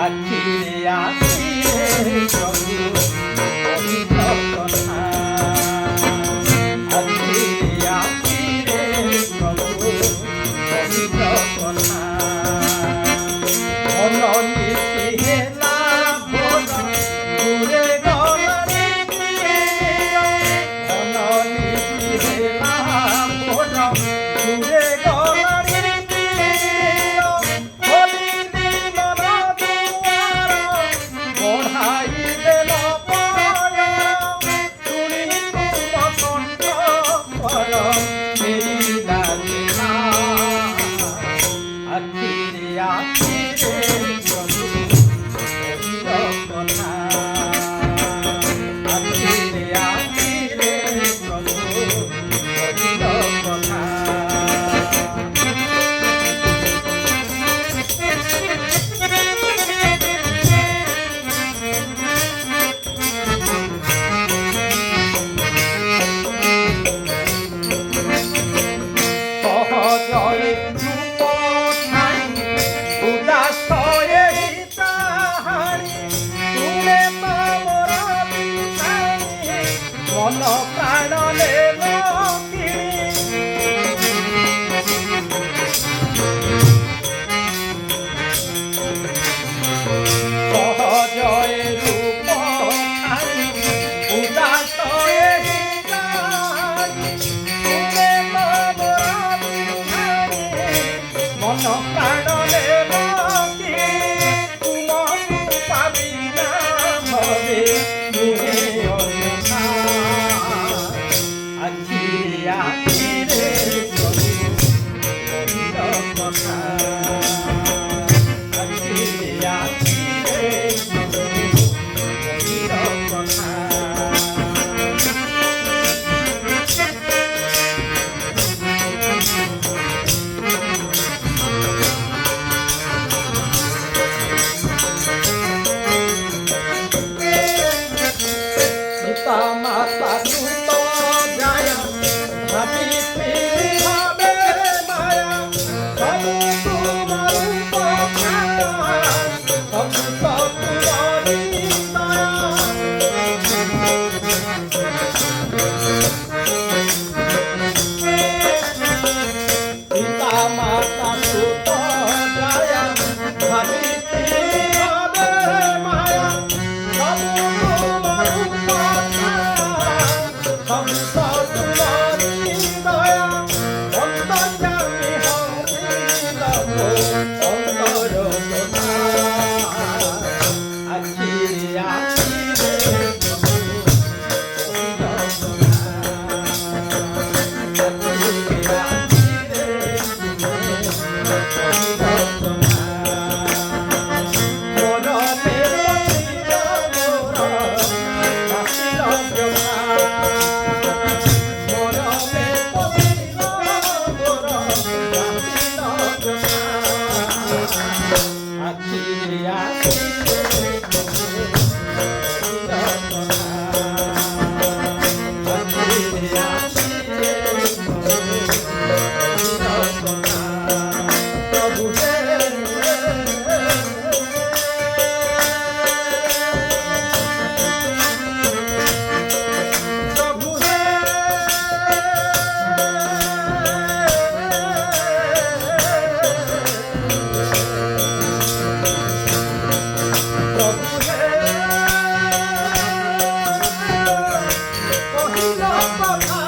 আখিরে আখিরে প্রভু কহিল কথা আখিরে আখিরে প্রভু কহিল কথা মননীতি হেলা ভোর ঘুরে গলারে মননীতি হেলা ভোর ঘুরে গলারে আখিরে আখিরে প্রভু কহিল কথা আখিরে আখিরে প্রভু কহিল কথা সহজরে মন প্রাণ সহজয় রূপ উদাস মন প্রাণ পাবি না ভবে আখিরে আখিরে প্রভু কহিল কথা আখিরে আখিরে প্রভু কহিল কথা পিতা মাতা সুত যায় ভাবি ভাবে মায়া সবু তোমার উপকার সবু তোমারি দয়া পিতা মাতা সুত যায় ভাবি ভাবে মায়া সবু তোমার কথা